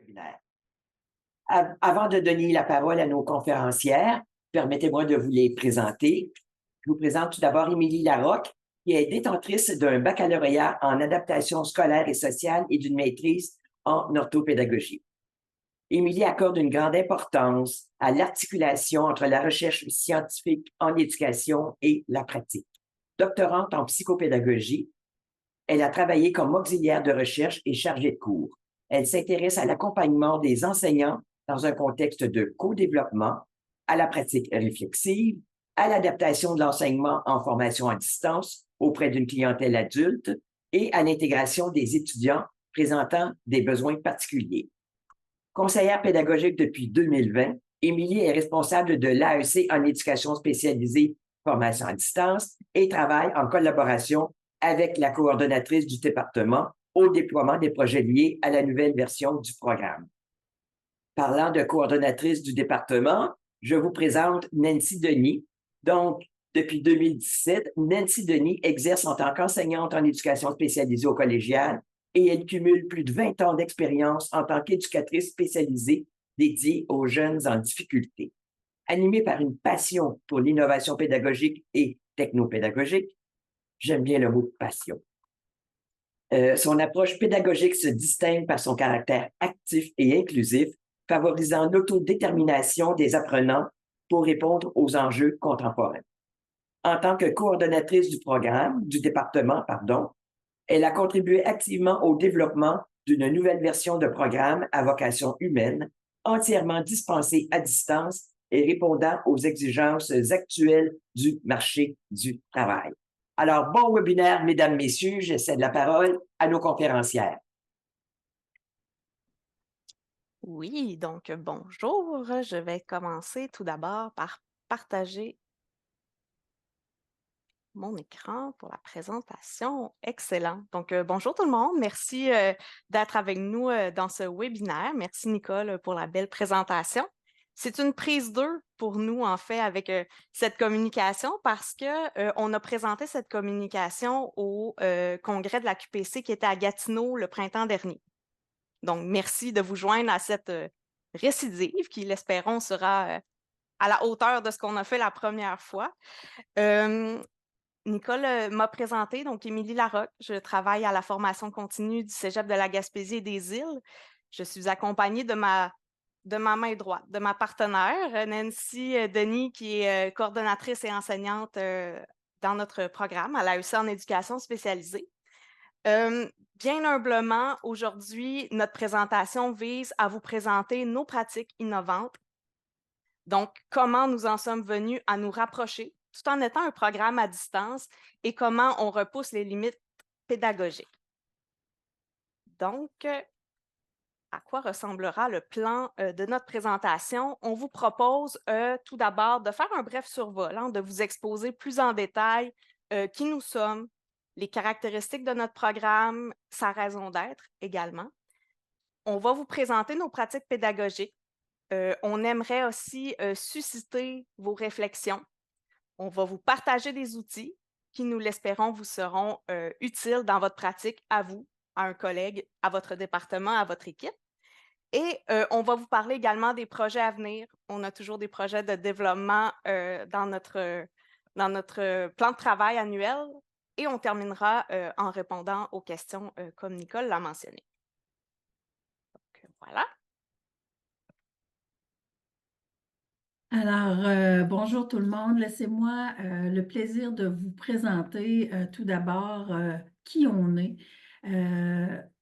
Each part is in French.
webinaire. Avant de donner la parole à nos conférencières, permettez-moi de vous les présenter. Je vous présente tout d'abord Émilie Larocque, qui est détentrice d'un baccalauréat en adaptation scolaire et sociale et d'une maîtrise en orthopédagogie. Émilie accorde une grande importance à l'articulation entre la recherche scientifique en éducation et la pratique. Doctorante en psychopédagogie, elle a travaillé comme auxiliaire de recherche et chargée de cours. Elle s'intéresse à l'accompagnement des enseignants dans un contexte de co-développement, à la pratique réflexive, à l'adaptation de l'enseignement en formation à distance auprès d'une clientèle adulte et à l'intégration des étudiants présentant des besoins particuliers. Conseillère pédagogique depuis 2020, Émilie est responsable de l'AEC en éducation spécialisée formation à distance et travaille en collaboration avec la coordonnatrice du département au déploiement des projets liés à la nouvelle version du programme. Parlant de coordonnatrice du département, je vous présente Nancy Denis. Donc, depuis 2017, Nancy Denis exerce en tant qu'enseignante en éducation spécialisée au collégial et elle cumule plus de 20 ans d'expérience en tant qu'éducatrice spécialisée dédiée aux jeunes en difficulté. Animée par une passion pour l'innovation pédagogique et technopédagogique, j'aime bien le mot passion. Son approche pédagogique se distingue par son caractère actif et inclusif, favorisant l'autodétermination des apprenants pour répondre aux enjeux contemporains. En tant que coordonnatrice du département, elle a contribué activement au développement d'une nouvelle version de programme à vocation humaine, entièrement dispensée à distance et répondant aux exigences actuelles du marché du travail. Alors, bon webinaire, mesdames, messieurs, je cède la parole à nos conférencières. Oui, donc bonjour. Je vais commencer tout d'abord par partager mon écran pour la présentation. Excellent. Donc, bonjour tout le monde. Merci d'être avec nous dans ce webinaire. Merci Nicole pour la belle présentation. C'est une prise 2 pour nous, en fait, avec cette communication parce que on a présenté cette communication au congrès de la QPC qui était à Gatineau le printemps dernier. Donc, merci de vous joindre à cette récidive qui, l'espérons, sera à la hauteur de ce qu'on a fait la première fois. Nicole m'a présenté, donc Émilie Larocque. Je travaille à la formation continue du Cégep de la Gaspésie et des Îles. Je suis accompagnée de ma main droite, de ma partenaire, Nancy Denis, qui est coordonnatrice et enseignante dans notre programme à l'AEC en éducation spécialisée. Bien humblement, aujourd'hui, notre présentation vise à vous présenter nos pratiques innovantes. Donc, comment nous en sommes venus à nous rapprocher tout en étant un programme à distance et comment on repousse les limites pédagogiques. Donc, à quoi ressemblera le plan de notre présentation? On vous propose tout d'abord de faire un bref survol, de vous exposer plus en détail qui nous sommes, les caractéristiques de notre programme, sa raison d'être également. On va vous présenter nos pratiques pédagogiques. On aimerait aussi susciter vos réflexions. On va vous partager des outils qui, nous l'espérons, vous seront utiles dans votre pratique à vous, à un collègue, à votre département, à votre équipe. Et on va vous parler également des projets à venir. On a toujours des projets de développement dans notre plan de travail annuel. Et on terminera en répondant aux questions comme Nicole l'a mentionné. Donc, voilà. Alors, bonjour tout le monde. Laissez-moi le plaisir de vous présenter tout d'abord qui on est.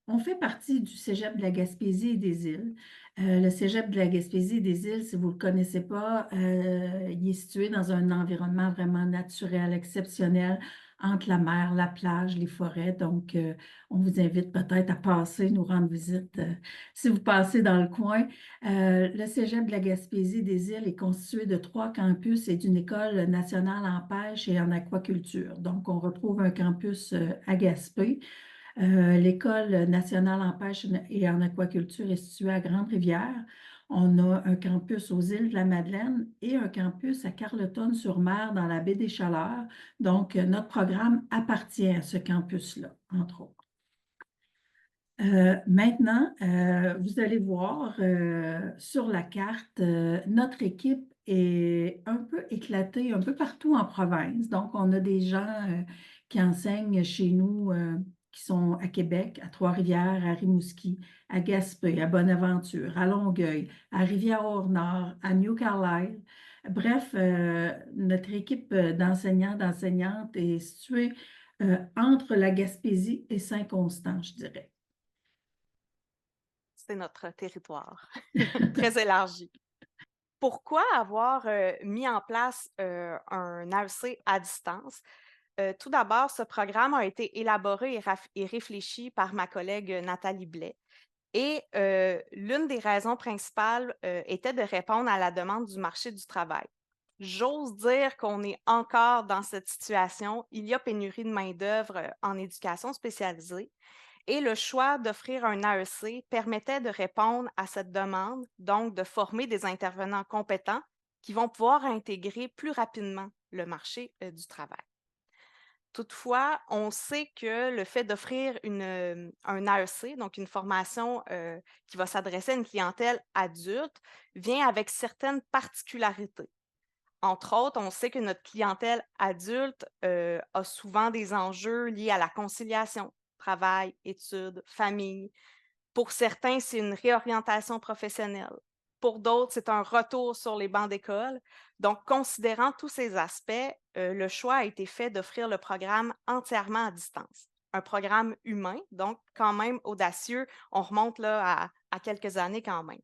On fait partie du Cégep de la Gaspésie et des Îles. Le Cégep de la Gaspésie et des Îles, si vous ne le connaissez pas, il est situé dans un environnement vraiment naturel, exceptionnel, entre la mer, la plage, les forêts. Donc, on vous invite peut-être à passer, nous rendre visite si vous passez dans le coin. Le Cégep de la Gaspésie des Îles est constitué de 3 campus et d'une école nationale en pêche et en aquaculture. Donc, on retrouve un campus à Gaspé. L'École nationale en pêche et en aquaculture est située à Grande-Rivière. On a un campus aux îles de la Madeleine et un campus à Carleton-sur-Mer dans la baie des Chaleurs. Donc, notre programme appartient à ce campus-là, entre autres. Maintenant, vous allez voir sur la carte, notre équipe est un peu éclatée un peu partout en province. Donc, on a des gens qui enseignent chez nous, qui sont à Québec, à Trois-Rivières, à Rimouski, à Gaspé, à Bonaventure, à Longueuil, à Rivière-au-Nord, à New Carlisle. Bref, notre équipe d'enseignants, d'enseignantes est située entre la Gaspésie et Saint-Constant, je dirais. C'est notre territoire, très élargi. Pourquoi avoir mis en place un AEC à distance? Tout d'abord, ce programme a été élaboré et réfléchi par ma collègue Nathalie Blais. Et l'une des raisons principales était de répondre à la demande du marché du travail. J'ose dire qu'on est encore dans cette situation. Il y a pénurie de main-d'œuvre en éducation spécialisée. Et le choix d'offrir un AEC permettait de répondre à cette demande, donc de former des intervenants compétents qui vont pouvoir intégrer plus rapidement le marché du travail. Toutefois, on sait que le fait d'offrir un AEC, donc une formation qui va s'adresser à une clientèle adulte, vient avec certaines particularités. Entre autres, on sait que notre clientèle adulte a souvent des enjeux liés à la conciliation, travail, études, famille. Pour certains, c'est une réorientation professionnelle. Pour d'autres, c'est un retour sur les bancs d'école. Donc, considérant tous ces aspects, le choix a été fait d'offrir le programme entièrement à distance. Un programme humain, donc quand même audacieux. On remonte là à quelques années quand même.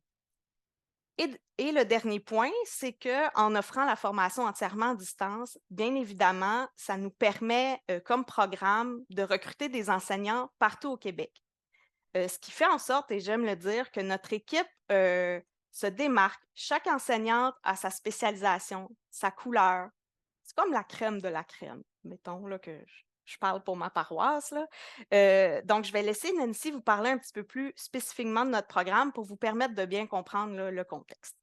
Et le dernier point, c'est qu'en offrant la formation entièrement à distance, bien évidemment, ça nous permet, comme programme, de recruter des enseignants partout au Québec. Ce qui fait en sorte, et j'aime le dire, que notre équipe se démarque. Chaque enseignante a sa spécialisation, sa couleur. C'est comme la crème de la crème, mettons là, que je parle pour ma paroisse, là. Donc, je vais laisser Nancy vous parler un petit peu plus spécifiquement de notre programme pour vous permettre de bien comprendre là, le contexte.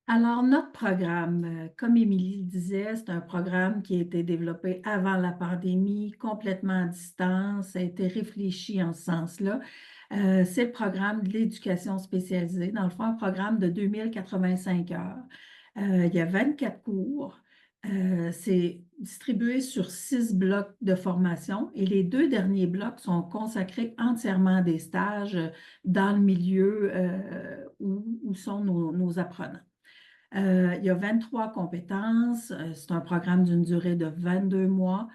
Alors, notre programme, comme Émilie le disait, c'est un programme qui a été développé avant la pandémie, complètement à distance, ça a été réfléchi en ce sens-là. C'est le programme de l'éducation spécialisée, dans le fond, un programme de 2085 heures. Il y a 24 cours. C'est distribué sur 6 blocs de formation et les 2 derniers blocs sont consacrés entièrement à des stages dans le milieu où sont nos apprenants. Il y a 23 compétences. C'est un programme d'une durée de 22 mois.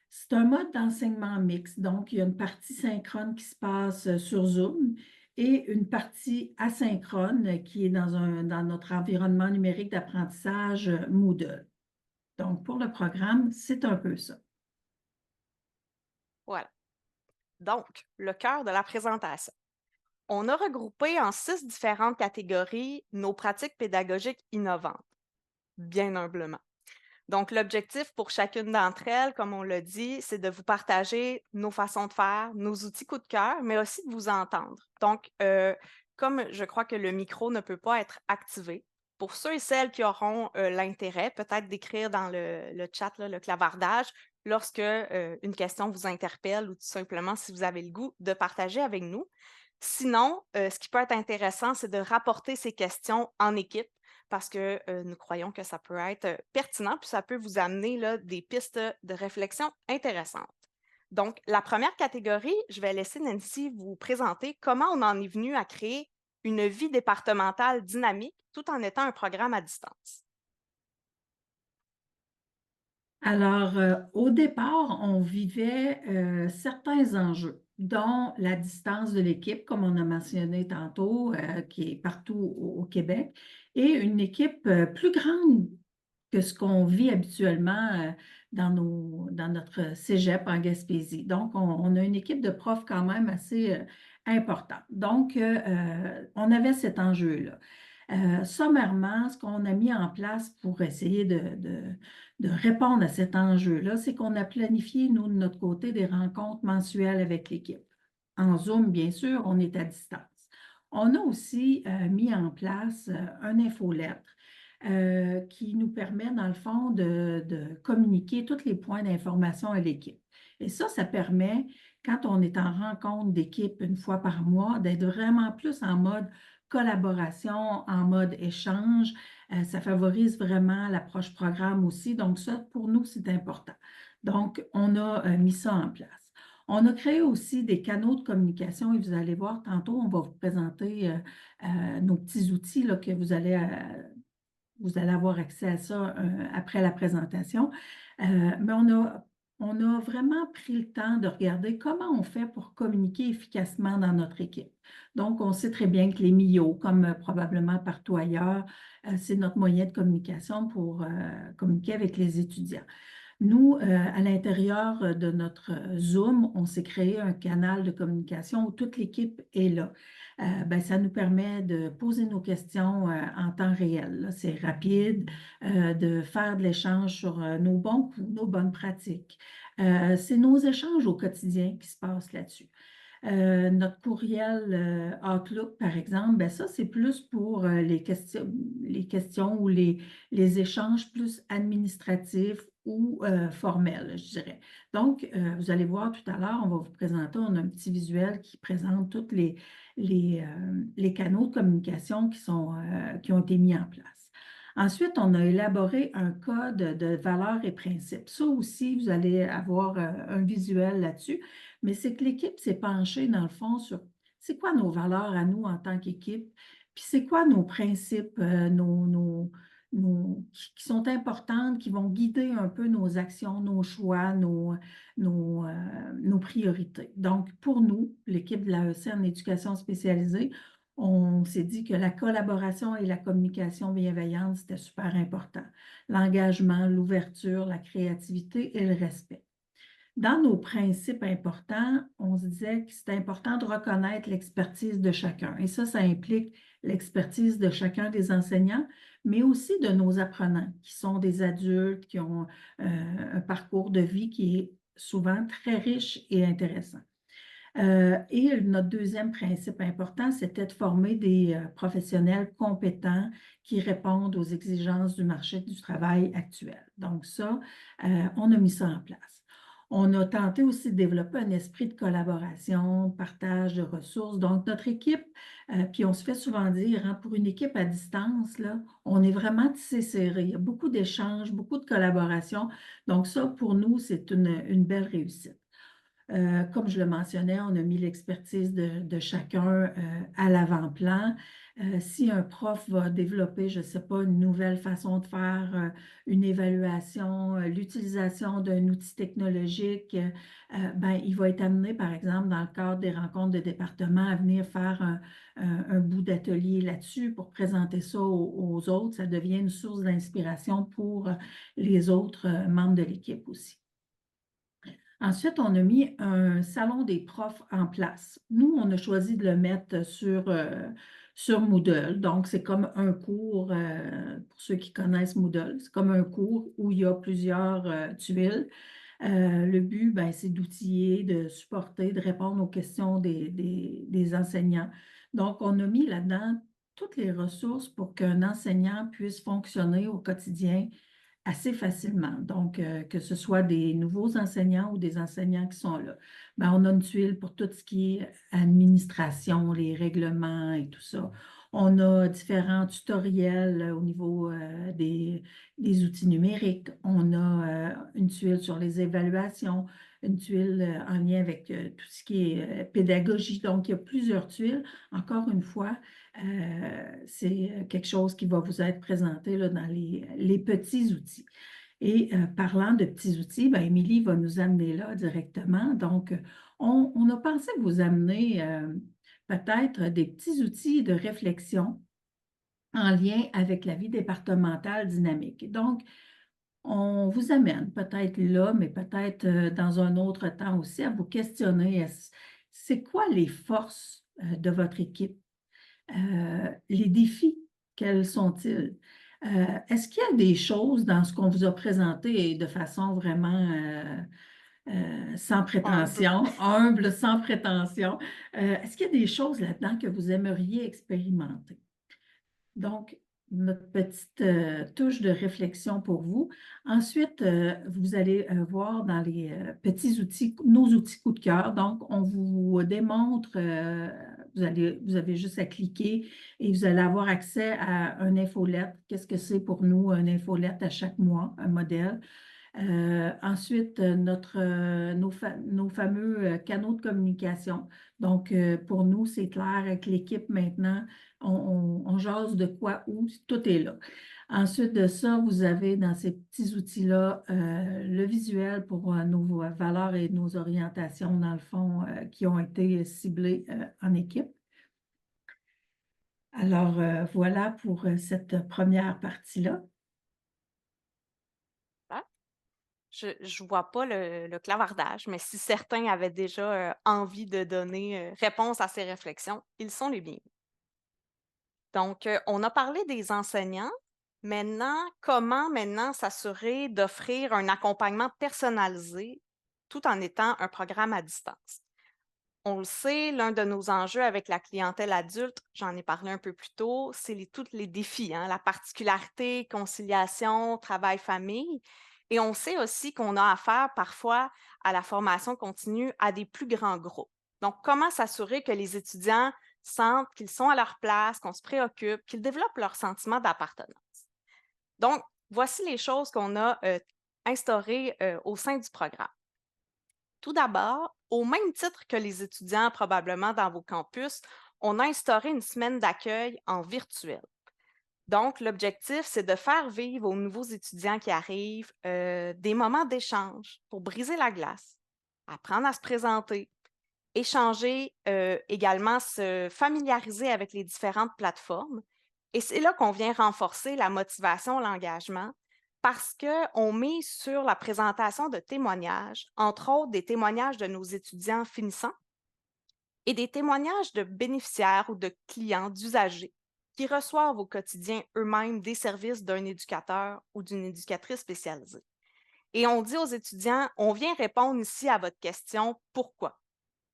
C'est un mode d'enseignement mixte. Donc, il y a une partie synchrone qui se passe sur Zoom et une partie asynchrone qui est dans notre environnement numérique d'apprentissage Moodle. Donc, pour le programme, c'est un peu ça. Voilà. Donc, le cœur de la présentation. On a regroupé en 6 différentes catégories nos pratiques pédagogiques innovantes, bien humblement. Donc, l'objectif pour chacune d'entre elles, comme on l'a dit, c'est de vous partager nos façons de faire, nos outils coup de cœur, mais aussi de vous entendre. Donc, comme je crois que le micro ne peut pas être activé, pour ceux et celles qui auront l'intérêt, peut-être d'écrire dans le chat, là, le clavardage, lorsque une question vous interpelle ou tout simplement si vous avez le goût de partager avec nous. Sinon, ce qui peut être intéressant, c'est de rapporter ces questions en équipe parce que nous croyons que ça peut être pertinent puis ça peut vous amener là, des pistes de réflexion intéressantes. Donc, la première catégorie, je vais laisser Nancy vous présenter comment on en est venu à créer une vie départementale dynamique tout en étant un programme à distance. Alors, au départ, on vivait certains enjeux, dont la distance de l'équipe, comme on a mentionné tantôt, qui est partout au Québec, et une équipe plus grande que ce qu'on vit habituellement dans notre cégep en Gaspésie. Donc, on a une équipe de profs quand même assez importante. Donc, on avait cet enjeu-là. Sommairement, ce qu'on a mis en place pour essayer de répondre à cet enjeu-là, c'est qu'on a planifié, nous, de notre côté, des rencontres mensuelles avec l'équipe. En Zoom, bien sûr, on est à distance. On a aussi mis en place un infolettre qui nous permet, dans le fond, de communiquer tous les points d'information à l'équipe. Et ça permet, quand on est en rencontre d'équipe une fois par mois, d'être vraiment plus en mode collaboration, en mode échange. Ça favorise vraiment l'approche programme aussi. Donc ça, pour nous, c'est important. Donc, on a mis ça en place. On a créé aussi des canaux de communication et vous allez voir tantôt, on va vous présenter nos petits outils là, que vous allez avoir accès à ça après la présentation. Mais on a vraiment pris le temps de regarder comment on fait pour communiquer efficacement dans notre équipe. Donc, on sait très bien que les MIO, comme probablement partout ailleurs, c'est notre moyen de communication pour communiquer avec les étudiants. Nous, à l'intérieur de notre Zoom, on s'est créé un canal de communication où toute l'équipe est là. Ça nous permet de poser nos questions en temps réel. C'est rapide, de faire de l'échange sur nos bons coups, nos bonnes pratiques. C'est nos échanges au quotidien qui se passent là-dessus. Notre courriel Outlook, par exemple, ça, c'est plus pour les questions ou les échanges plus administratifs ou formels, je dirais. Donc, vous allez voir tout à l'heure, on va vous présenter, on a un petit visuel qui présente tous les canaux de communication qui ont été mis en place. Ensuite, on a élaboré un code de valeurs et principes. Ça aussi, vous allez avoir un visuel là-dessus, mais c'est que l'équipe s'est penchée, dans le fond, sur c'est quoi nos valeurs à nous en tant qu'équipe, puis c'est quoi nos principes, qui sont importantes, qui vont guider un peu nos actions, nos choix, nos priorités. Donc, pour nous, l'équipe de l'AEC en éducation spécialisée, on s'est dit que la collaboration et la communication bienveillante, c'était super important. L'engagement, l'ouverture, la créativité et le respect. Dans nos principes importants, on se disait que c'était important de reconnaître l'expertise de chacun. Et ça implique l'expertise de chacun des enseignants, mais aussi de nos apprenants, qui sont des adultes, qui ont un parcours de vie qui est souvent très riche et intéressant. Et notre deuxième principe important, c'était de former des professionnels compétents qui répondent aux exigences du marché du travail actuel. Donc ça, on a mis ça en place. On a tenté aussi de développer un esprit de collaboration, partage de ressources. Donc, notre équipe, puis on se fait souvent dire, hein, pour une équipe à distance, là, on est vraiment tissé serré. Il y a beaucoup d'échanges, beaucoup de collaboration. Donc, ça, pour nous, c'est une belle réussite. Comme je le mentionnais, on a mis l'expertise de chacun à l'avant-plan. Si un prof va développer, je ne sais pas, une nouvelle façon de faire une évaluation, l'utilisation d'un outil technologique, il va être amené, par exemple, dans le cadre des rencontres de département, à venir faire un bout d'atelier là-dessus pour présenter ça aux autres. Ça devient une source d'inspiration pour les autres membres de l'équipe aussi. Ensuite, on a mis un salon des profs en place. Nous, on a choisi de le mettre sur Moodle. Donc, c'est comme un cours, pour ceux qui connaissent Moodle, c'est comme un cours où il y a plusieurs tuiles. Le but, c'est d'outiller, de supporter, de répondre aux questions des enseignants. Donc, on a mis là-dedans toutes les ressources pour qu'un enseignant puisse fonctionner au quotidien assez facilement. Donc, que ce soit des nouveaux enseignants ou des enseignants qui sont là. On a une tuile pour tout ce qui est administration, les règlements et tout ça. On a différents tutoriels au niveau des outils numériques. On a une tuile sur les évaluations, une tuile en lien avec tout ce qui est pédagogie. Donc, il y a plusieurs tuiles. Encore une fois, c'est quelque chose qui va vous être présenté là, dans les petits outils. Et parlant de petits outils, Émilie va nous amener là directement. Donc, on a pensé vous amener peut-être des petits outils de réflexion en lien avec la vie départementale dynamique. Donc, on vous amène peut-être là, mais peut-être dans un autre temps aussi, à vous questionner. C'est quoi les forces de votre équipe? Les défis, quels sont-ils? Est-ce qu'il y a des choses dans ce qu'on vous a présenté de façon vraiment sans prétention, humble, sans prétention? Est-ce qu'il y a des choses là-dedans que vous aimeriez expérimenter? Donc, notre petite touche de réflexion pour vous. Ensuite, vous allez voir dans les petits outils, nos outils coup de cœur. Donc, on vous démontre, vous avez juste à cliquer et vous allez avoir accès à un infolette. Qu'est-ce que c'est pour nous, un infolette à chaque mois, un modèle? Ensuite, nos fameux canaux de communication. Donc, pour nous, c'est clair avec l'équipe maintenant, on jase de quoi, où, tout est là. Ensuite de ça, vous avez dans ces petits outils-là le visuel pour nos valeurs et nos orientations, dans le fond, qui ont été ciblées en équipe. Alors, voilà pour cette première partie-là. Je ne vois pas le clavardage, mais si certains avaient déjà envie de donner réponse à ces réflexions, ils sont les bienvenus. Donc, on a parlé des enseignants. Maintenant, comment s'assurer d'offrir un accompagnement personnalisé tout en étant un programme à distance? On le sait, l'un de nos enjeux avec la clientèle adulte, j'en ai parlé un peu plus tôt, c'est tous les défis, hein, la particularité, conciliation, travail-famille. Et on sait aussi qu'on a affaire parfois à la formation continue à des plus grands groupes. Donc, comment s'assurer que les étudiants sentent qu'ils sont à leur place, qu'on se préoccupe, qu'ils développent leur sentiment d'appartenance? Donc, voici les choses qu'on a instaurées au sein du programme. Tout d'abord, au même titre que les étudiants probablement dans vos campus, on a instauré une semaine d'accueil en virtuel. Donc, l'objectif, c'est de faire vivre aux nouveaux étudiants qui arrivent des moments d'échange pour briser la glace, apprendre à se présenter, échanger, également se familiariser avec les différentes plateformes. Et c'est là qu'on vient renforcer la motivation, l'engagement, parce qu'on met sur la présentation de témoignages, entre autres des témoignages de nos étudiants finissants et des témoignages de bénéficiaires ou de clients, d'usagers qui reçoivent au quotidien eux-mêmes des services d'un éducateur ou d'une éducatrice spécialisée. Et on dit aux étudiants, on vient répondre ici à votre question, pourquoi?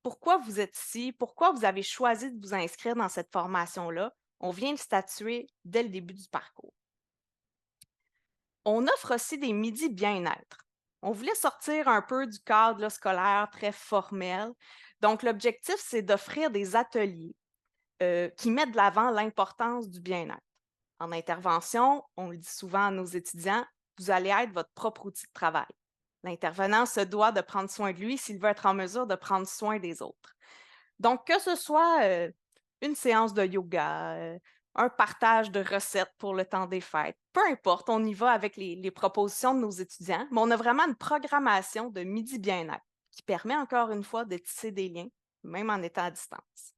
Pourquoi vous êtes ici? Pourquoi vous avez choisi de vous inscrire dans cette formation-là? On vient le statuer dès le début du parcours. On offre aussi des midis bien-être. On voulait sortir un peu du cadre là, scolaire très formel. Donc, l'objectif, c'est d'offrir des ateliers qui mettent de l'avant l'importance du bien-être. En intervention, on le dit souvent à nos étudiants, vous allez être votre propre outil de travail. L'intervenant se doit de prendre soin de lui s'il veut être en mesure de prendre soin des autres. Donc, que ce soit une séance de yoga, un partage de recettes pour le temps des fêtes, peu importe, on y va avec les propositions de nos étudiants, mais on a vraiment une programmation de midi bien-être qui permet encore une fois de tisser des liens, même en étant à distance.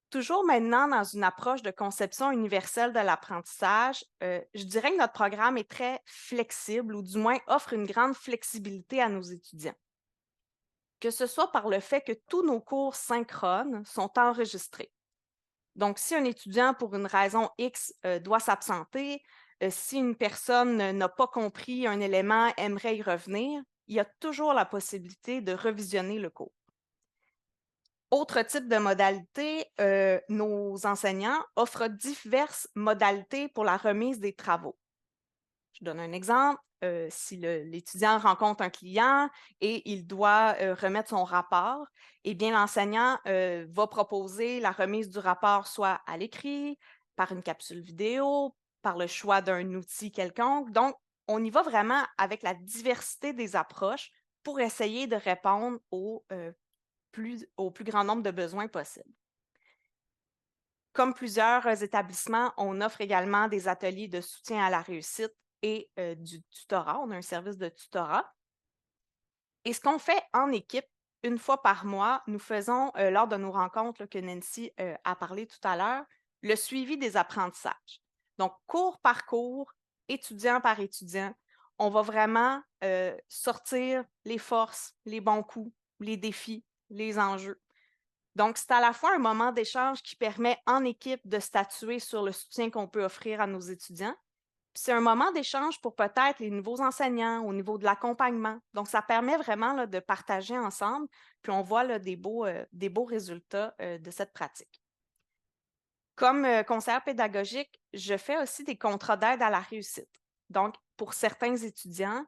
Toujours maintenant dans une approche de conception universelle de l'apprentissage, je dirais que notre programme est très flexible ou du moins offre une grande flexibilité à nos étudiants. Que ce soit par le fait que tous nos cours synchrones sont enregistrés. Donc, si un étudiant, pour une raison X, doit s'absenter, si une personne n'a pas compris un élément, aimerait y revenir, il y a toujours la possibilité de revisionner le cours. Autre type de modalité, nos enseignants offrent diverses modalités pour la remise des travaux. Je donne un exemple. Si l'étudiant rencontre un client et il doit remettre son rapport, eh bien, l'enseignant va proposer la remise du rapport soit à l'écrit, par une capsule vidéo, par le choix d'un outil quelconque. Donc, on y va vraiment avec la diversité des approches pour essayer de répondre au plus grand nombre de besoins possibles. Comme plusieurs établissements, on offre également des ateliers de soutien à la réussite et du tutorat. On a un service de tutorat. Et ce qu'on fait en équipe, une fois par mois, nous faisons, lors de nos rencontres là, que Nancy a parlé tout à l'heure, le suivi des apprentissages. Donc, cours par cours, étudiant par étudiant, on va vraiment sortir les forces, les bons coups, les défis, les enjeux. Donc, c'est à la fois un moment d'échange qui permet en équipe de statuer sur le soutien qu'on peut offrir à nos étudiants. Puis c'est un moment d'échange pour peut-être les nouveaux enseignants au niveau de l'accompagnement. Donc, ça permet vraiment là, de partager ensemble, puis on voit là, des beaux résultats de cette pratique. Comme conseillère pédagogique, je fais aussi des contrats d'aide à la réussite. Donc, pour certains étudiants,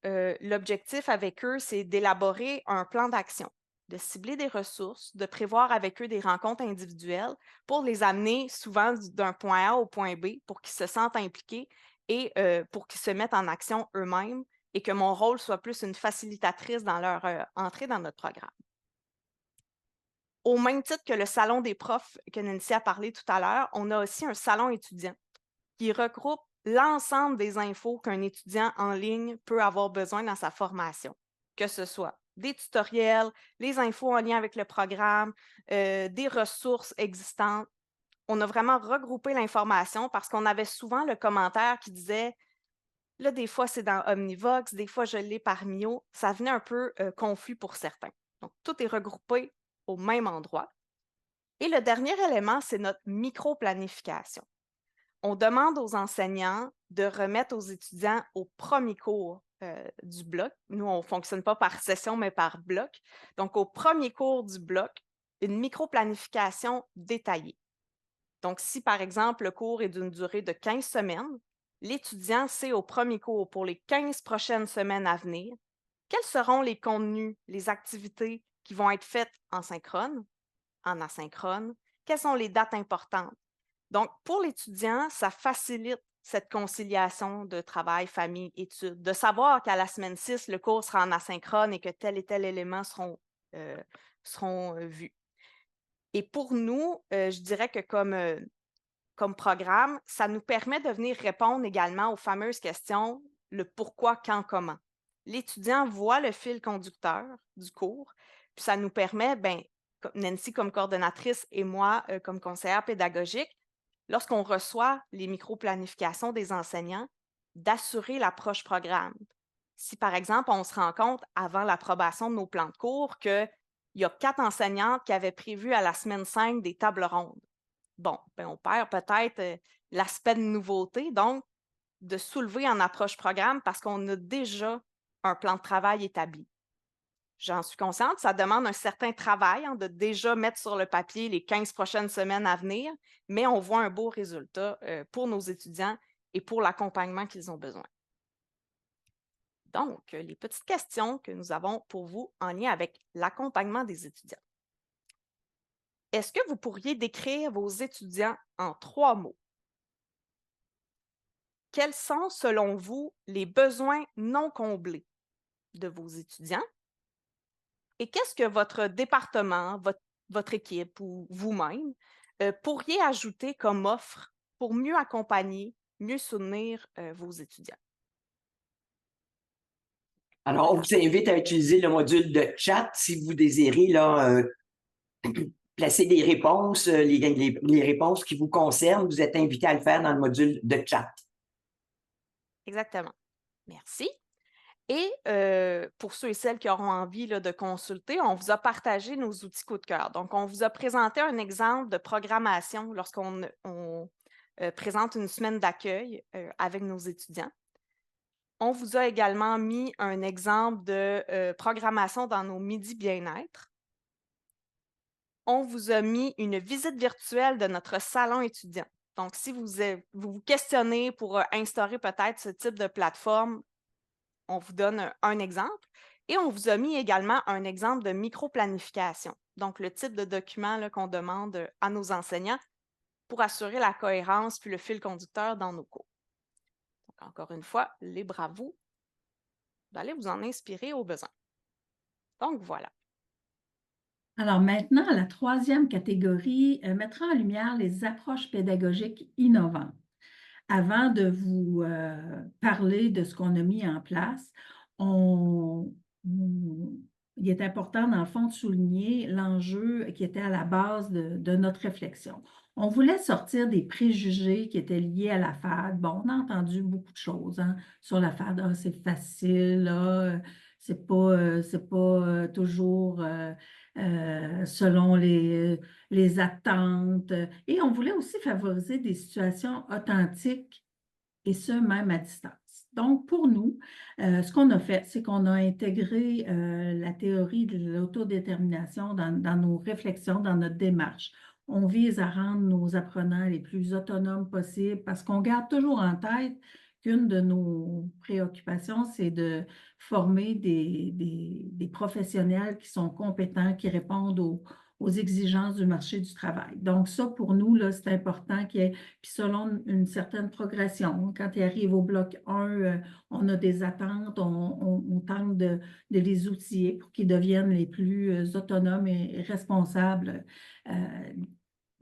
l'objectif avec eux, c'est d'élaborer un plan d'action, de cibler des ressources, de prévoir avec eux des rencontres individuelles pour les amener souvent d'un point A au point B pour qu'ils se sentent impliqués et pour qu'ils se mettent en action eux-mêmes et que mon rôle soit plus une facilitatrice dans leur entrée dans notre programme. Au même titre que le salon des profs que Nancy a parlé tout à l'heure, on a aussi un salon étudiant qui regroupe l'ensemble des infos qu'un étudiant en ligne peut avoir besoin dans sa formation, que ce soit des tutoriels, les infos en lien avec le programme, des ressources existantes. On a vraiment regroupé l'information parce qu'on avait souvent le commentaire qui disait là, des fois, c'est dans Omnivox, des fois, je l'ai par Mio. Ça venait un peu confus pour certains. Donc, tout est regroupé au même endroit. Et le dernier élément, c'est notre micro-planification. On demande aux enseignants de remettre aux étudiants au premier cours du bloc. Nous, on ne fonctionne pas par session, mais par bloc. Donc, au premier cours du bloc, une micro-planification détaillée. Donc, si par exemple, le cours est d'une durée de 15 semaines, l'étudiant sait au premier cours pour les 15 prochaines semaines à venir quels seront les contenus, les activités qui vont être faites en synchrone, en asynchrone, quelles sont les dates importantes. Donc, pour l'étudiant, ça facilite cette conciliation de travail, famille, études, de savoir qu'à la semaine 6, le cours sera en asynchrone et que tel et tel élément seront vus. Et pour nous, je dirais que comme programme, ça nous permet de venir répondre également aux fameuses questions, le pourquoi, quand, comment. L'étudiant voit le fil conducteur du cours, puis ça nous permet, Nancy comme coordonnatrice et moi comme conseillère pédagogique, lorsqu'on reçoit les micro-planifications des enseignants, d'assurer l'approche programme. Si, par exemple, on se rend compte avant l'approbation de nos plans de cours qu'il y a 4 enseignantes qui avaient prévu à la semaine 5 des tables rondes. Bon, on perd peut-être l'aspect de nouveauté, donc de soulever en approche programme parce qu'on a déjà un plan de travail établi. J'en suis consciente, ça demande un certain travail de déjà mettre sur le papier les 15 prochaines semaines à venir, mais on voit un beau résultat pour nos étudiants et pour l'accompagnement qu'ils ont besoin. Donc, les petites questions que nous avons pour vous en lien avec l'accompagnement des étudiants. Est-ce que vous pourriez décrire vos étudiants en 3 mots? Quels sont, selon vous, les besoins non comblés de vos étudiants? Et qu'est-ce que votre département, votre équipe ou vous-même pourriez ajouter comme offre pour mieux accompagner, mieux soutenir vos étudiants? Alors, on vous invite à utiliser le module de chat si vous désirez là, placer des réponses, les réponses qui vous concernent. Vous êtes invité à le faire dans le module de chat. Exactement. Merci. Et pour ceux et celles qui auront envie là, de consulter, on vous a partagé nos outils coup de cœur. Donc, on vous a présenté un exemple de programmation lorsqu'on présente une semaine d'accueil avec nos étudiants. On vous a également mis un exemple de programmation dans nos midis bien-être. On vous a mis une visite virtuelle de notre salon étudiant. Donc, si vous vous questionnez pour instaurer peut-être ce type de plateforme, on vous donne un exemple. Et on vous a mis également un exemple de micro-planification. Donc, le type de document qu'on demande à nos enseignants pour assurer la cohérence puis le fil conducteur dans nos cours. Donc, encore une fois, libre à vous d'aller vous en inspirer au besoin. Donc, voilà. Alors maintenant, la troisième catégorie mettra en lumière les approches pédagogiques innovantes. Avant de vous parler de ce qu'on a mis en place, il est important, dans le fond, de souligner l'enjeu qui était à la base de notre réflexion. On voulait sortir des préjugés qui étaient liés à la FAD. Bon, on a entendu beaucoup de choses sur la FAD. Ah, c'est facile, c'est pas toujours selon les attentes. Et on voulait aussi favoriser des situations authentiques et ce, même à distance. Donc, pour nous, ce qu'on a fait, c'est qu'on a intégré la théorie de l'autodétermination dans nos réflexions, dans notre démarche. on vise à rendre nos apprenants les plus autonomes possibles parce qu'on garde toujours en tête qu'une de nos préoccupations, c'est de former des professionnels qui sont compétents, qui répondent aux exigences du marché du travail. Donc ça, pour nous, là, c'est important qu'il y ait, puis selon une certaine progression. Quand ils arrivent au bloc 1, on a des attentes, on tente de les outiller pour qu'ils deviennent les plus autonomes et responsables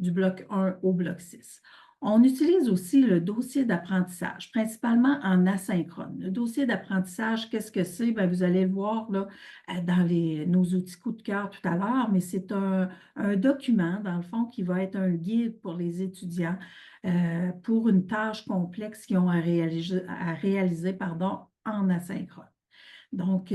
du bloc 1 au bloc 6. On utilise aussi le dossier d'apprentissage, principalement en asynchrone. Le dossier d'apprentissage, qu'est-ce que c'est? Bien, vous allez le voir là, dans nos outils coup de cœur tout à l'heure, mais c'est un document, dans le fond, qui va être un guide pour les étudiants pour une tâche complexe qu'ils ont à réaliser en asynchrone. Donc,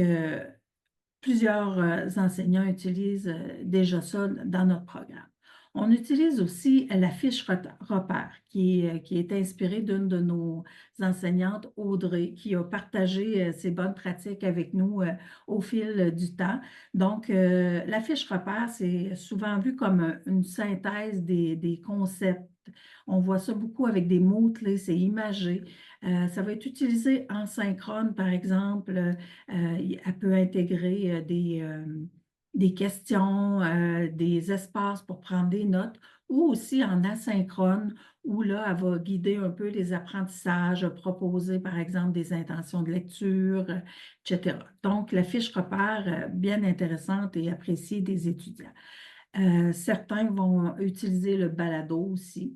plusieurs enseignants utilisent déjà ça dans notre programme. On utilise aussi la fiche repère qui est inspirée d'une de nos enseignantes, Audrey, qui a partagé ses bonnes pratiques avec nous au fil du temps. Donc, la fiche repère, c'est souvent vu comme une synthèse des concepts. On voit ça beaucoup avec des mots-clés, c'est imagé. Ça va être utilisé en synchrone, par exemple. Elle peut intégrer des questions, des espaces pour prendre des notes, ou aussi en asynchrone, où là, elle va guider un peu les apprentissages, proposer par exemple des intentions de lecture, etc. Donc, la fiche repère, bien intéressante et appréciée des étudiants. Certains vont utiliser le balado aussi,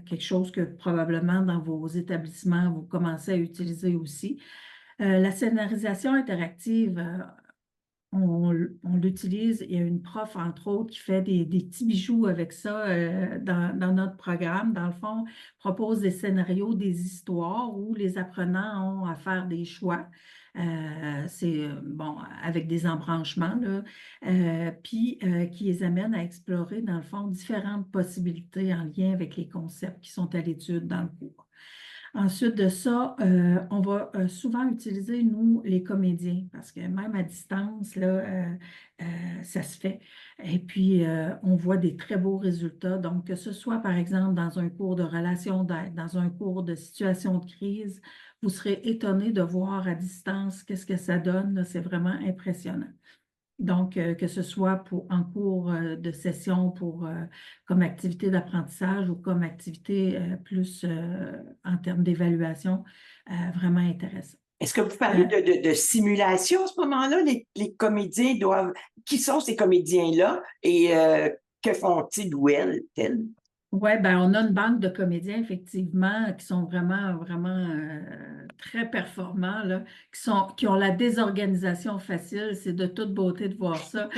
quelque chose que probablement dans vos établissements, vous commencez à utiliser aussi. La scénarisation interactive, on l'utilise. Il y a une prof, entre autres, qui fait des petits bijoux avec ça dans notre programme. Dans le fond, propose des scénarios, des histoires où les apprenants ont à faire des choix. C'est bon, avec des embranchements, là, puis qui les amène à explorer, dans le fond, différentes possibilités en lien avec les concepts qui sont à l'étude dans le cours. Ensuite de ça, on va souvent utiliser, nous, les comédiens, parce que même à distance, là, ça se fait. Et puis, on voit des très beaux résultats. Donc, que ce soit, par exemple, dans un cours de relation d'aide, dans un cours de situation de crise, vous serez étonné de voir à distance qu'est-ce que ça donne. C'est vraiment impressionnant. Donc, que ce soit en cours de session comme activité d'apprentissage ou comme activité plus en termes d'évaluation, vraiment intéressant. Est-ce que vous parlez de simulation à ce moment-là? Les comédiens doivent... Qui sont ces comédiens-là et que font-ils ou elles? Oui, ben on a une banque de comédiens, effectivement, qui sont vraiment, vraiment très performants, là, qui ont la désorganisation facile. C'est de toute beauté de voir ça.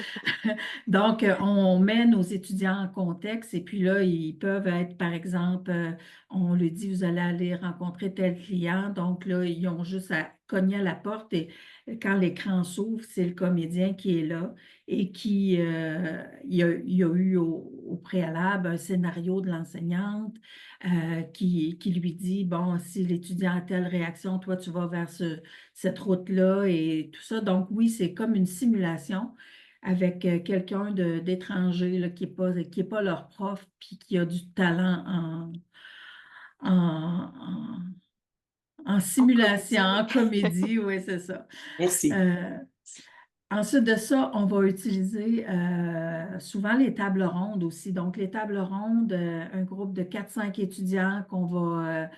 Donc, on met nos étudiants en contexte et puis là, ils peuvent être, par exemple, on lui dit, vous allez aller rencontrer tel client. Donc là, ils ont juste à cogner à la porte et quand l'écran s'ouvre, c'est le comédien qui est là et il y a eu au préalable un scénario de l'enseignante qui lui dit, bon, si l'étudiant a telle réaction, toi, tu vas vers cette route-là et tout ça. Donc, oui, c'est comme une simulation avec quelqu'un d'étranger là, qui est pas leur prof puis qui a du talent en, en simulation, en comédie, oui, c'est ça. Merci. Ensuite de ça, on va utiliser souvent les tables rondes aussi. Donc, les tables rondes, un groupe de 4-5 étudiants qu'on va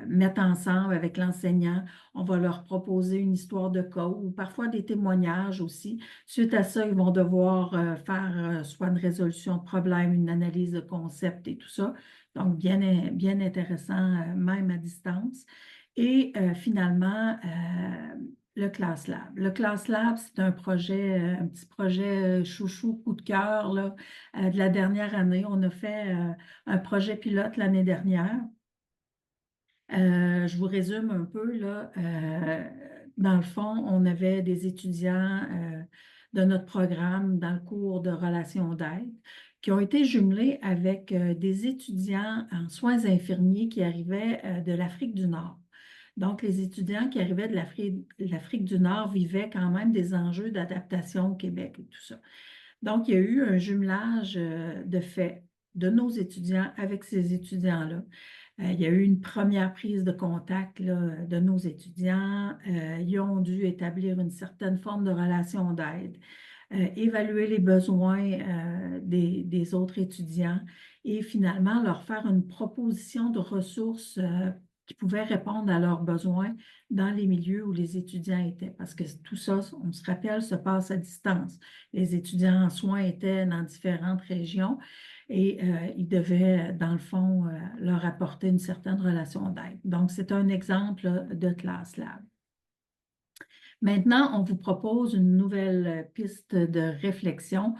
mettre ensemble avec l'enseignant. On va leur proposer une histoire de cas ou parfois des témoignages aussi. Suite à ça, ils vont devoir faire soit une résolution de problème, une analyse de concept et tout ça. Donc, bien, bien intéressant, même à distance. Et finalement, le Class Lab. Le Class Lab, c'est un petit projet chouchou, coup de cœur là, de la dernière année. On a fait un projet pilote l'année dernière. Je vous résume un peu, là. Dans le fond, on avait des étudiants de notre programme dans le cours de relations d'aide qui ont été jumelés avec des étudiants en soins infirmiers qui arrivaient de l'Afrique du Nord. Donc, les étudiants qui arrivaient de l'Afrique du Nord vivaient quand même des enjeux d'adaptation au Québec et tout ça. Donc, il y a eu un jumelage de faits de nos étudiants avec ces étudiants-là. Il y a eu une première prise de contact là, de nos étudiants. Ils ont dû établir une certaine forme de relation d'aide, évaluer les besoins des autres étudiants et finalement leur faire une proposition de ressources qui pouvaient répondre à leurs besoins dans les milieux où les étudiants étaient. Parce que tout ça, on se rappelle, se passe à distance. Les étudiants en soins étaient dans différentes régions et ils devaient, dans le fond, leur apporter une certaine relation d'aide. Donc, c'est un exemple de ClassLab. Maintenant, on vous propose une nouvelle piste de réflexion.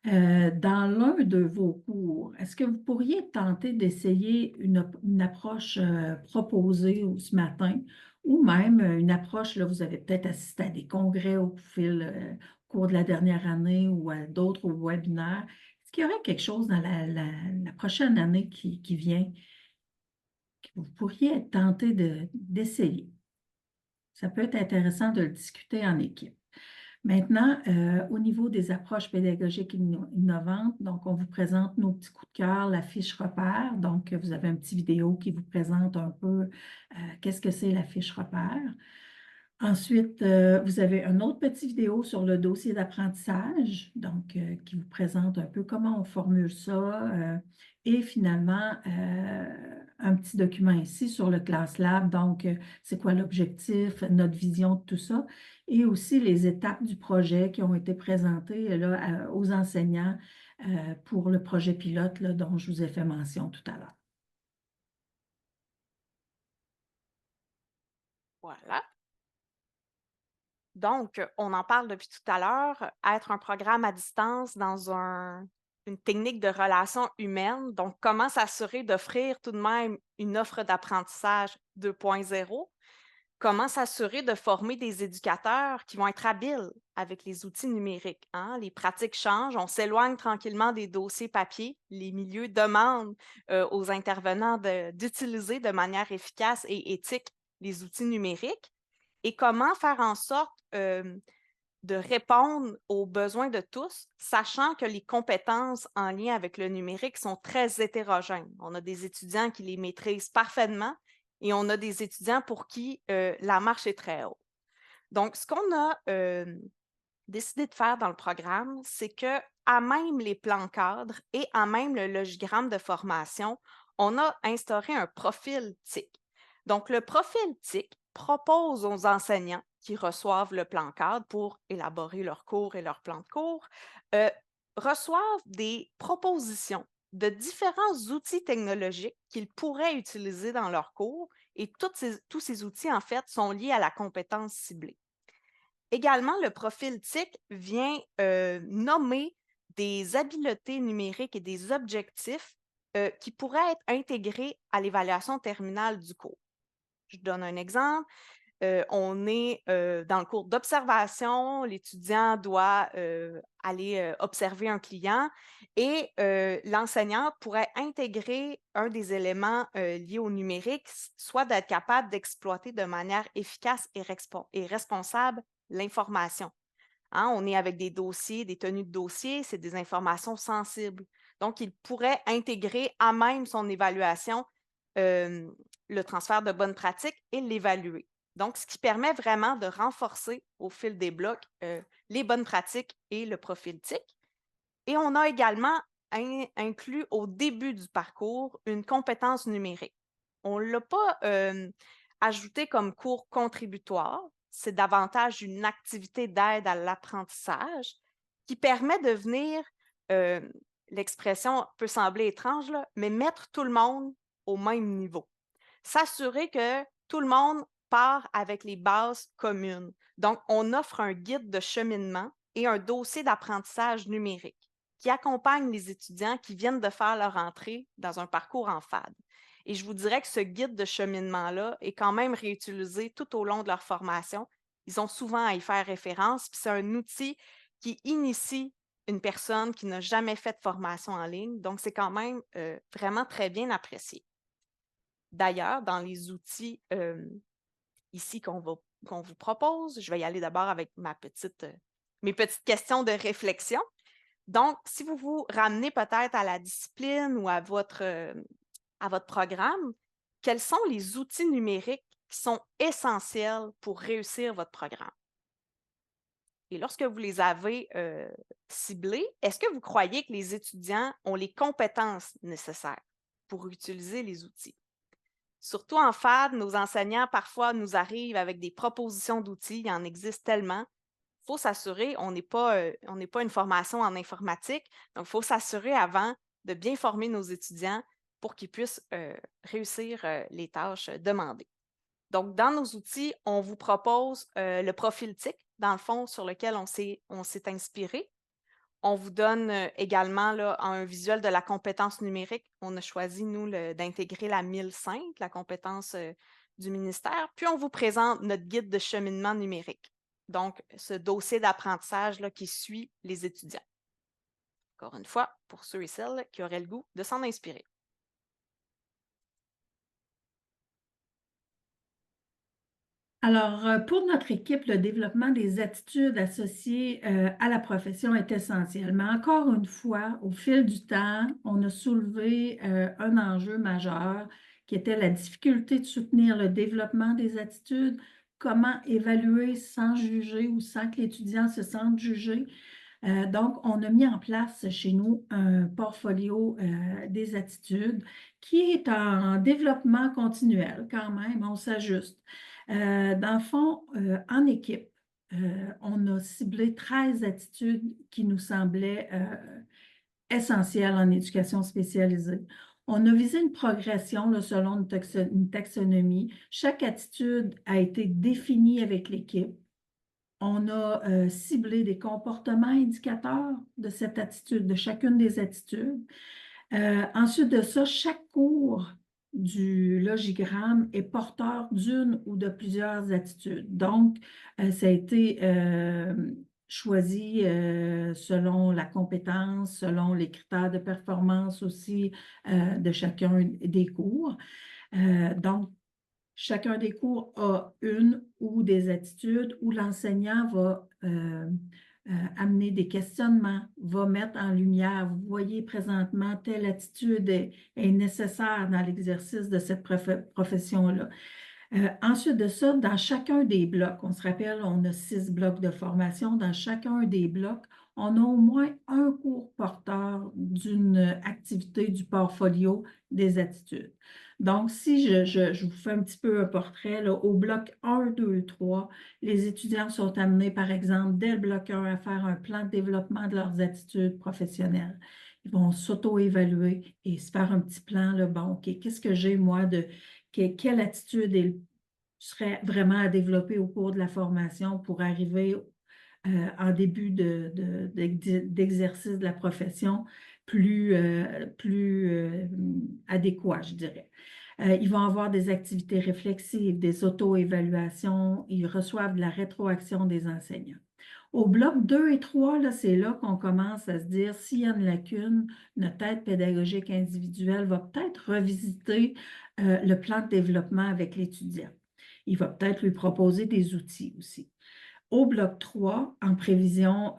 Dans l'un de vos cours, est-ce que vous pourriez tenter d'essayer une approche proposée ce matin ou même une approche, là, vous avez peut-être assisté à des congrès au cours de la dernière année ou à d'autres webinaires. Est-ce qu'il y aurait quelque chose dans la prochaine année qui vient que vous pourriez tenter d'essayer? Ça peut être intéressant de le discuter en équipe. Maintenant, au niveau des approches pédagogiques innovantes, donc on vous présente nos petits coups de cœur, la fiche repère. Donc, vous avez un petit vidéo qui vous présente un peu qu'est-ce que c'est la fiche repère. Ensuite, vous avez une autre petite vidéo sur le dossier d'apprentissage, donc qui vous présente un peu comment on formule ça. Et finalement, un petit document ici sur le ClassLab, donc c'est quoi l'objectif, notre vision de tout ça, et aussi les étapes du projet qui ont été présentées là, aux enseignants pour le projet pilote là, dont je vous ai fait mention tout à l'heure. Voilà. Donc, on en parle depuis tout à l'heure, être un programme à distance dans une technique de relation humaine. Donc, comment s'assurer d'offrir tout de même une offre d'apprentissage 2.0? Comment s'assurer de former des éducateurs qui vont être habiles avec les outils numériques, hein? Les pratiques changent, on s'éloigne tranquillement des dossiers papier. Les milieux demandent aux intervenants d'utiliser de manière efficace et éthique les outils numériques. Et comment faire en sorte de répondre aux besoins de tous, sachant que les compétences en lien avec le numérique sont très hétérogènes. On a des étudiants qui les maîtrisent parfaitement et on a des étudiants pour qui la marche est très haute. Donc, ce qu'on a décidé de faire dans le programme, c'est que à même les plans cadres et à même le logigramme de formation, on a instauré un profil TIC. Donc, le profil TIC propose aux enseignants qui reçoivent le plan cadre pour élaborer leur cours et leur plan de cours, reçoivent des propositions de différents outils technologiques qu'ils pourraient utiliser dans leur cours et tous ces outils, en fait, sont liés à la compétence ciblée. Également, le profil TIC vient nommer des habiletés numériques et des objectifs qui pourraient être intégrés à l'évaluation terminale du cours. Je donne un exemple. On est dans le cours d'observation, l'étudiant doit aller observer un client et l'enseignante pourrait intégrer un des éléments liés au numérique, soit d'être capable d'exploiter de manière efficace et responsable l'information. Hein, on est avec des dossiers, des tenues de dossier, c'est des informations sensibles. Donc, il pourrait intégrer à même son évaluation le transfert de bonnes pratiques et l'évaluer. Donc, ce qui permet vraiment de renforcer au fil des blocs les bonnes pratiques et le profil TIC. Et on a également inclus au début du parcours une compétence numérique. On ne l'a pas ajouté comme cours contributoire, c'est davantage une activité d'aide à l'apprentissage qui permet de venir, l'expression peut sembler étrange, là, mais mettre tout le monde au même niveau. S'assurer que tout le monde part avec les bases communes. Donc, on offre un guide de cheminement et un dossier d'apprentissage numérique qui accompagne les étudiants qui viennent de faire leur entrée dans un parcours en FAD. Et je vous dirais que ce guide de cheminement-là est quand même réutilisé tout au long de leur formation. Ils ont souvent à y faire référence, puis c'est un outil qui initie une personne qui n'a jamais fait de formation en ligne. Donc, c'est quand même vraiment très bien apprécié. D'ailleurs, dans les outils ici qu'on vous propose, je vais y aller d'abord avec mes petites questions de réflexion. Donc, si vous vous ramenez peut-être à la discipline ou à votre programme, quels sont les outils numériques qui sont essentiels pour réussir votre programme? Et lorsque vous les avez ciblés, est-ce que vous croyez que les étudiants ont les compétences nécessaires pour utiliser les outils? Surtout en FAD, nos enseignants parfois nous arrivent avec des propositions d'outils, il y en existe tellement. Il faut s'assurer, on n'est pas une formation en informatique, donc il faut s'assurer avant de bien former nos étudiants pour qu'ils puissent réussir les tâches demandées. Donc, dans nos outils, on vous propose le profil TIC, dans le fond, sur lequel on s'est inspiré. On vous donne également là, un visuel de la compétence numérique. On a choisi, nous, d'intégrer la 1005, la compétence du ministère. Puis, on vous présente notre guide de cheminement numérique. Donc, ce dossier d'apprentissage là, qui suit les étudiants. Encore une fois, pour ceux et celles qui auraient le goût de s'en inspirer. Alors, pour notre équipe, le développement des attitudes associées à la profession est essentiel. Mais encore une fois, au fil du temps, on a soulevé un enjeu majeur qui était la difficulté de soutenir le développement des attitudes, comment évaluer sans juger ou sans que l'étudiant se sente jugé. Donc, on a mis en place chez nous un portfolio des attitudes qui est en développement continuel quand même, on s'ajuste. Dans le fond, en équipe, on a ciblé 13 attitudes qui nous semblaient essentielles en éducation spécialisée. On a visé une progression là, selon une taxonomie. Chaque attitude a été définie avec l'équipe. On a ciblé des comportements indicateurs de cette attitude, de chacune des attitudes. Ensuite de ça, chaque cours du logigramme est porteur d'une ou de plusieurs attitudes. Donc, ça a été choisi selon la compétence, selon les critères de performance aussi de chacun des cours. Donc, chacun des cours a une ou des attitudes où l'enseignant va amener des questionnements, va mettre en lumière, vous voyez présentement, telle attitude est nécessaire dans l'exercice de cette profession-là. Ensuite de ça, dans chacun des blocs, on se rappelle, on a 6 blocs de formation. Dans chacun des blocs, on a au moins un cours porteur d'une activité du portfolio des attitudes. Donc, si je vous fais un petit peu un portrait, là, au bloc 1, 2, 3, les étudiants sont amenés, par exemple, dès le bloc 1, à faire un plan de développement de leurs attitudes professionnelles. Ils vont s'auto-évaluer et se faire un petit plan, là, bon, OK, qu'est-ce que j'ai, moi, quelle attitude serait vraiment à développer au cours de la formation pour arriver en début d'exercice de la profession plus adéquat, je dirais. Ils vont avoir des activités réflexives, des auto-évaluations, ils reçoivent de la rétroaction des enseignants. Au bloc 2 et 3, c'est là qu'on commence à se dire s'il y a une lacune, notre aide pédagogique individuelle va peut-être revisiter le plan de développement avec l'étudiant. Il va peut-être lui proposer des outils aussi. Au bloc 3, en prévision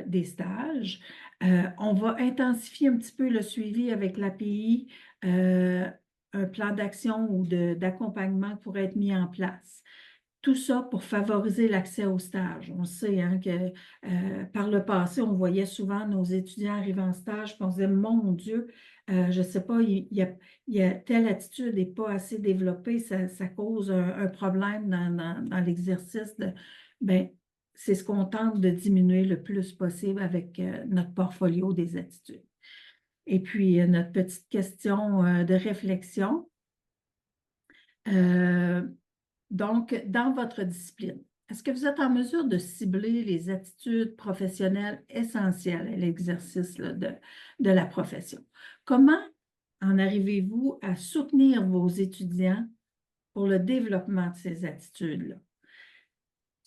des stages, on va intensifier un petit peu le suivi avec l'API, un plan d'action ou d'accompagnement pourrait être mis en place. Tout ça pour favoriser l'accès aux stages. On sait hein, que par le passé, on voyait souvent nos étudiants arriver en stage, puis on se disait, mon Dieu, je ne sais pas, il y a telle attitude n'est pas assez développée, ça cause un problème dans l'exercice. Ben, c'est ce qu'on tente de diminuer le plus possible avec notre portfolio des attitudes. Et puis, notre petite question de réflexion. Donc, dans votre discipline, est-ce que vous êtes en mesure de cibler les attitudes professionnelles essentielles à l'exercice de la profession? Comment en arrivez-vous à soutenir vos étudiants pour le développement de ces attitudes-là?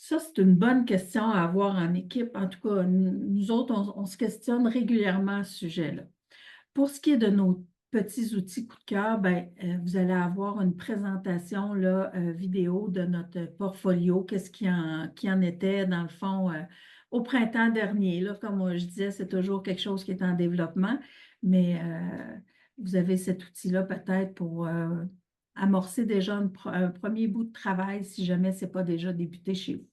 Ça, c'est une bonne question à avoir en équipe. En tout cas, nous autres, on se questionne régulièrement à ce sujet-là. Pour ce qui est de nos petits outils coup de cœur, ben, vous allez avoir une présentation là, vidéo de notre portfolio, qu'est-ce qui en était dans le fond au printemps dernier. Là, comme je disais, c'est toujours quelque chose qui est en développement, mais vous avez cet outil-là peut-être pour amorcer déjà un premier bout de travail si jamais ce n'est pas déjà débuté chez vous.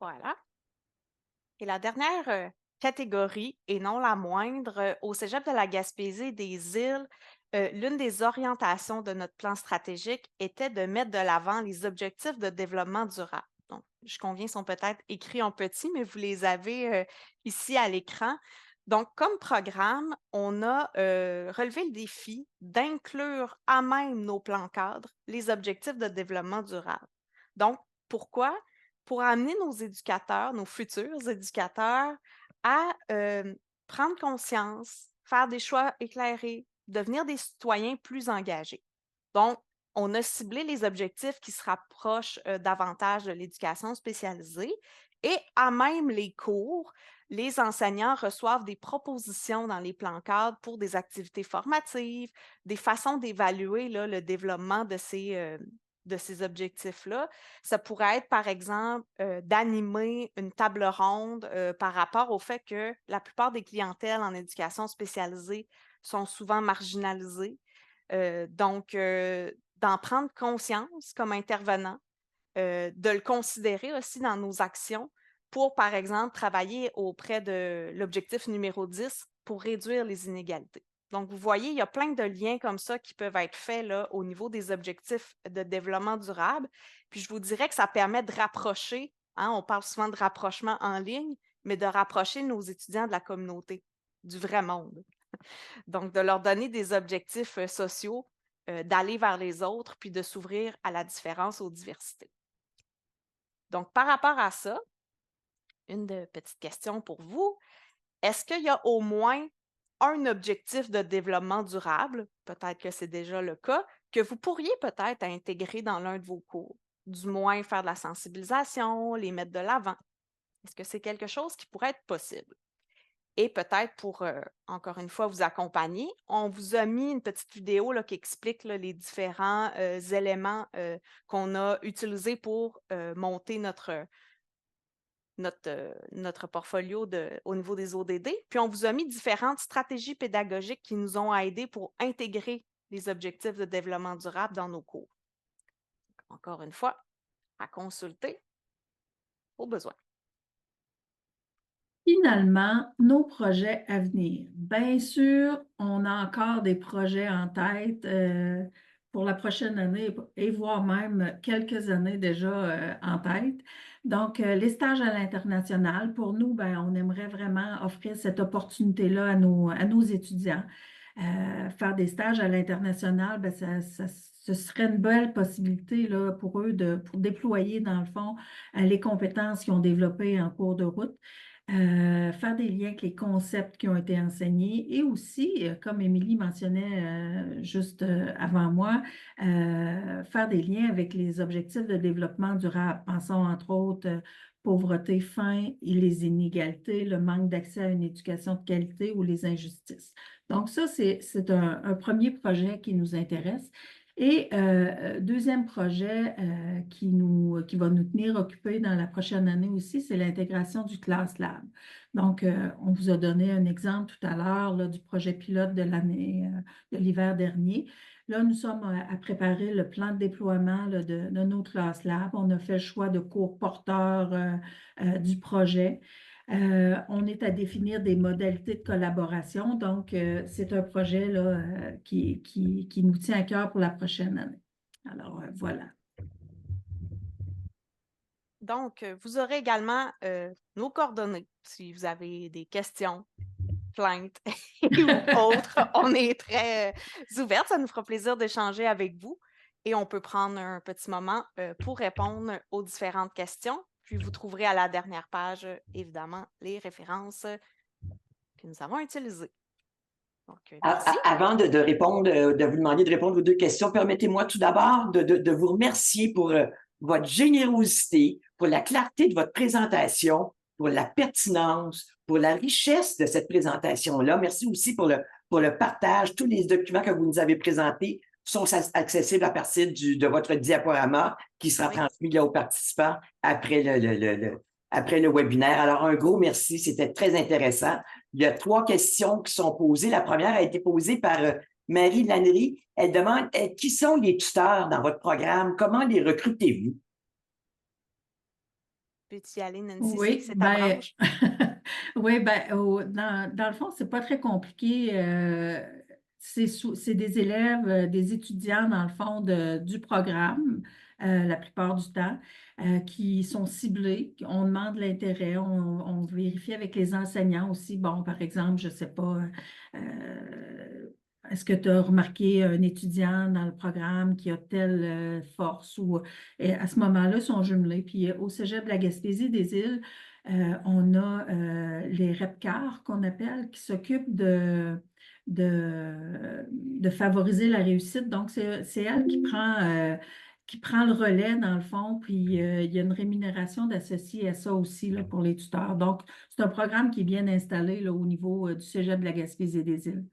Voilà. Et la dernière catégorie, et non la moindre, au Cégep de la Gaspésie et des Îles, l'une des orientations de notre plan stratégique était de mettre de l'avant les objectifs de développement durable. Donc, je conviens, sont peut-être écrits en petit, mais vous les avez ici à l'écran. Donc, comme programme, on a relevé le défi d'inclure à même nos plans cadres les objectifs de développement durable. Donc, pourquoi? Pour amener nos éducateurs, nos futurs éducateurs, à prendre conscience, faire des choix éclairés, devenir des citoyens plus engagés. Donc, on a ciblé les objectifs qui se rapprochent davantage de l'éducation spécialisée et à même les cours, les enseignants reçoivent des propositions dans les plans cadres pour des activités formatives, des façons d'évaluer le développement de ces objectifs-là. Ça pourrait être, par exemple, d'animer une table ronde par rapport au fait que la plupart des clientèles en éducation spécialisée sont souvent marginalisées. Donc, d'en prendre conscience comme intervenant, de le considérer aussi dans nos actions pour, par exemple, travailler auprès de l'objectif numéro 10 pour réduire les inégalités. Donc, vous voyez, il y a plein de liens comme ça qui peuvent être faits là, au niveau des objectifs de développement durable. Puis, je vous dirais que ça permet de rapprocher, hein, on parle souvent de rapprochement en ligne, mais de rapprocher nos étudiants de la communauté, du vrai monde. Donc, de leur donner des objectifs sociaux, d'aller vers les autres, puis de s'ouvrir à la différence, aux diversités. Donc, par rapport à ça, une petite question pour vous. Est-ce qu'il y a au moins un objectif de développement durable, peut-être que c'est déjà le cas, que vous pourriez peut-être intégrer dans l'un de vos cours? Du moins faire de la sensibilisation, les mettre de l'avant. Est-ce que c'est quelque chose qui pourrait être possible? Et peut-être pour, encore une fois, vous accompagner, on vous a mis une petite vidéo là, qui explique là, les différents éléments qu'on a utilisés pour monter notre portfolio au niveau des ODD. Puis, on vous a mis différentes stratégies pédagogiques qui nous ont aidés pour intégrer les objectifs de développement durable dans nos cours. Encore une fois, à consulter au besoin. Finalement, nos projets à venir. Bien sûr, on a encore des projets en tête pour la prochaine année et voire même quelques années déjà en tête. Donc, les stages à l'international, pour nous, ben, on aimerait vraiment offrir cette opportunité-là à nos étudiants. Faire des stages à l'international, ben, ce serait une belle possibilité là, pour eux pour déployer, dans le fond, les compétences qu'ils ont développées en cours de route. Faire des liens avec les concepts qui ont été enseignés et aussi, comme Émilie mentionnait juste avant moi, faire des liens avec les objectifs de développement durable. Pensons entre autres pauvreté, faim et les inégalités, le manque d'accès à une éducation de qualité ou les injustices. Donc ça, c'est un premier projet qui nous intéresse. Et deuxième projet qui va nous tenir occupés dans la prochaine année aussi, c'est l'intégration du Class Lab. Donc, on vous a donné un exemple tout à l'heure du projet pilote de l'hiver dernier. Là, nous sommes à préparer le plan de déploiement de nos Class Lab. On a fait le choix de cours porteurs du projet. On est à définir des modalités de collaboration. Donc, c'est un projet là, qui nous tient à cœur pour la prochaine année. Alors, voilà. Donc, vous aurez également nos coordonnées si vous avez des questions, plaintes ou autres. On est très ouvertes. Ça nous fera plaisir d'échanger avec vous et on peut prendre un petit moment pour répondre aux différentes questions. Puis, vous trouverez à la dernière page, évidemment, les références que nous avons utilisées. Donc, merci. Avant de répondre, de vous demander de répondre aux deux questions, permettez-moi tout d'abord de vous remercier pour votre générosité, pour la clarté de votre présentation, pour la pertinence, pour la richesse de cette présentation-là. Merci aussi pour le partage, tous les documents que vous nous avez présentés sont accessibles à partir de votre diaporama qui sera transmis là, aux participants après après le webinaire. Alors, un gros merci, c'était très intéressant. Il y a 3 questions qui sont posées. La première a été posée par Marie Lannery. Elle demande qui sont les tuteurs dans votre programme? Comment les recrutez-vous? Peux-tu y aller, Nancy? Oui, C'est ta branche. oui, dans le fond, c'est pas très compliqué. C'est des élèves, des étudiants, dans le fond, du programme, la plupart du temps, qui sont ciblés. On demande l'intérêt, on vérifie avec les enseignants aussi. Bon, par exemple, je sais pas, est-ce que tu as remarqué un étudiant dans le programme qui a telle force ou à ce moment-là, ils sont jumelés. Puis au Cégep de la Gaspésie-des-Îles, on a les REPCAR qu'on appelle, qui s'occupent de favoriser la réussite. Donc, c'est elle qui prend le relais dans le fond, puis il y a une rémunération d'associer à ça aussi là, pour les tuteurs. Donc, c'est un programme qui est bien installé là, au niveau du Cégep de la Gaspésie-des-Îles.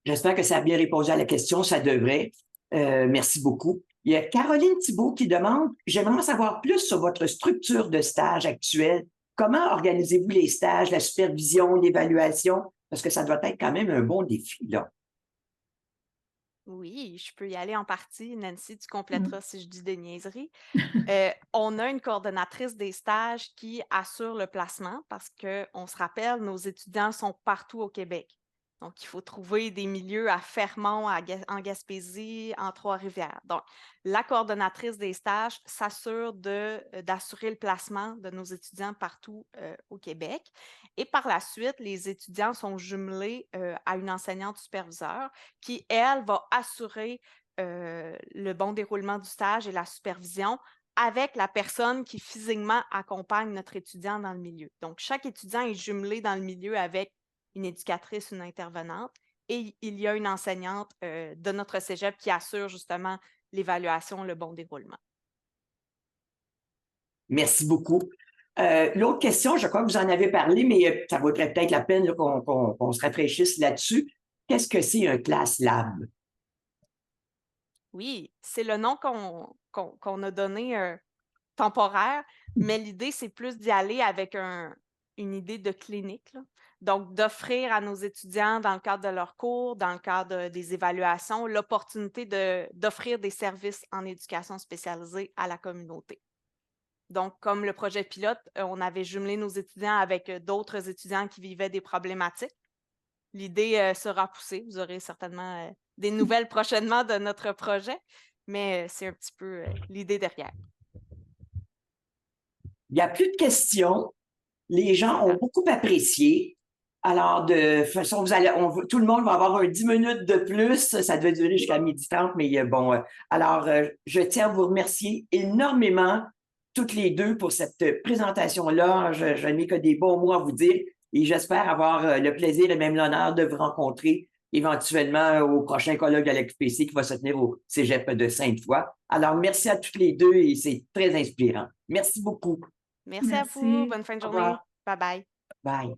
J'espère que ça a bien répondu à la question, ça devrait. Merci beaucoup. Il y a Caroline Thibault qui demande, j'aimerais en savoir plus sur votre structure de stage actuelle. Comment organisez-vous les stages, la supervision, l'évaluation? Parce que ça doit être quand même un bon défi, là. Oui, je peux y aller en partie. Nancy, tu compléteras si je dis des niaiseries. On a une coordonnatrice des stages qui assure le placement parce qu'on se rappelle, nos étudiants sont partout au Québec. Donc, il faut trouver des milieux à Fermont, en Gaspésie, en Trois-Rivières. Donc, la coordonnatrice des stages s'assure d'assurer le placement de nos étudiants partout au Québec. Et par la suite, les étudiants sont jumelés à une enseignante superviseure qui, elle, va assurer le bon déroulement du stage et la supervision avec la personne qui physiquement accompagne notre étudiant dans le milieu. Donc, chaque étudiant est jumelé dans le milieu avec une éducatrice, une intervenante, et il y a une enseignante de notre cégep qui assure justement l'évaluation, le bon déroulement. Merci beaucoup. L'autre question, je crois que vous en avez parlé, mais ça vaudrait peut-être la peine qu'on se rafraîchisse là-dessus. Qu'est-ce que c'est un Class Lab? Oui, c'est le nom qu'on a donné temporaire, mais l'idée, c'est plus d'y aller avec une idée de clinique, là. Donc, d'offrir à nos étudiants, dans le cadre de leurs cours, dans le cadre des évaluations, l'opportunité d'offrir des services en éducation spécialisée à la communauté. Donc, comme le projet pilote, on avait jumelé nos étudiants avec d'autres étudiants qui vivaient des problématiques. L'idée sera poussée. Vous aurez certainement des nouvelles prochainement de notre projet, mais c'est un petit peu l'idée derrière. Il n'y a plus de questions. Les gens ont beaucoup apprécié. Alors, de toute façon, tout le monde va avoir un 10 minutes de plus. Ça devait durer jusqu'à 12h30, mais bon. Alors, je tiens à vous remercier énormément, toutes les deux, pour cette présentation-là. Je n'ai que des bons mots à vous dire et j'espère avoir le plaisir et même l'honneur de vous rencontrer éventuellement au prochain colloque de l'EQPC qui va se tenir au Cégep de Sainte-Foy. Alors, merci à toutes les deux et c'est très inspirant. Merci beaucoup. Merci à vous. Bonne fin de journée. Bye bye. Bye.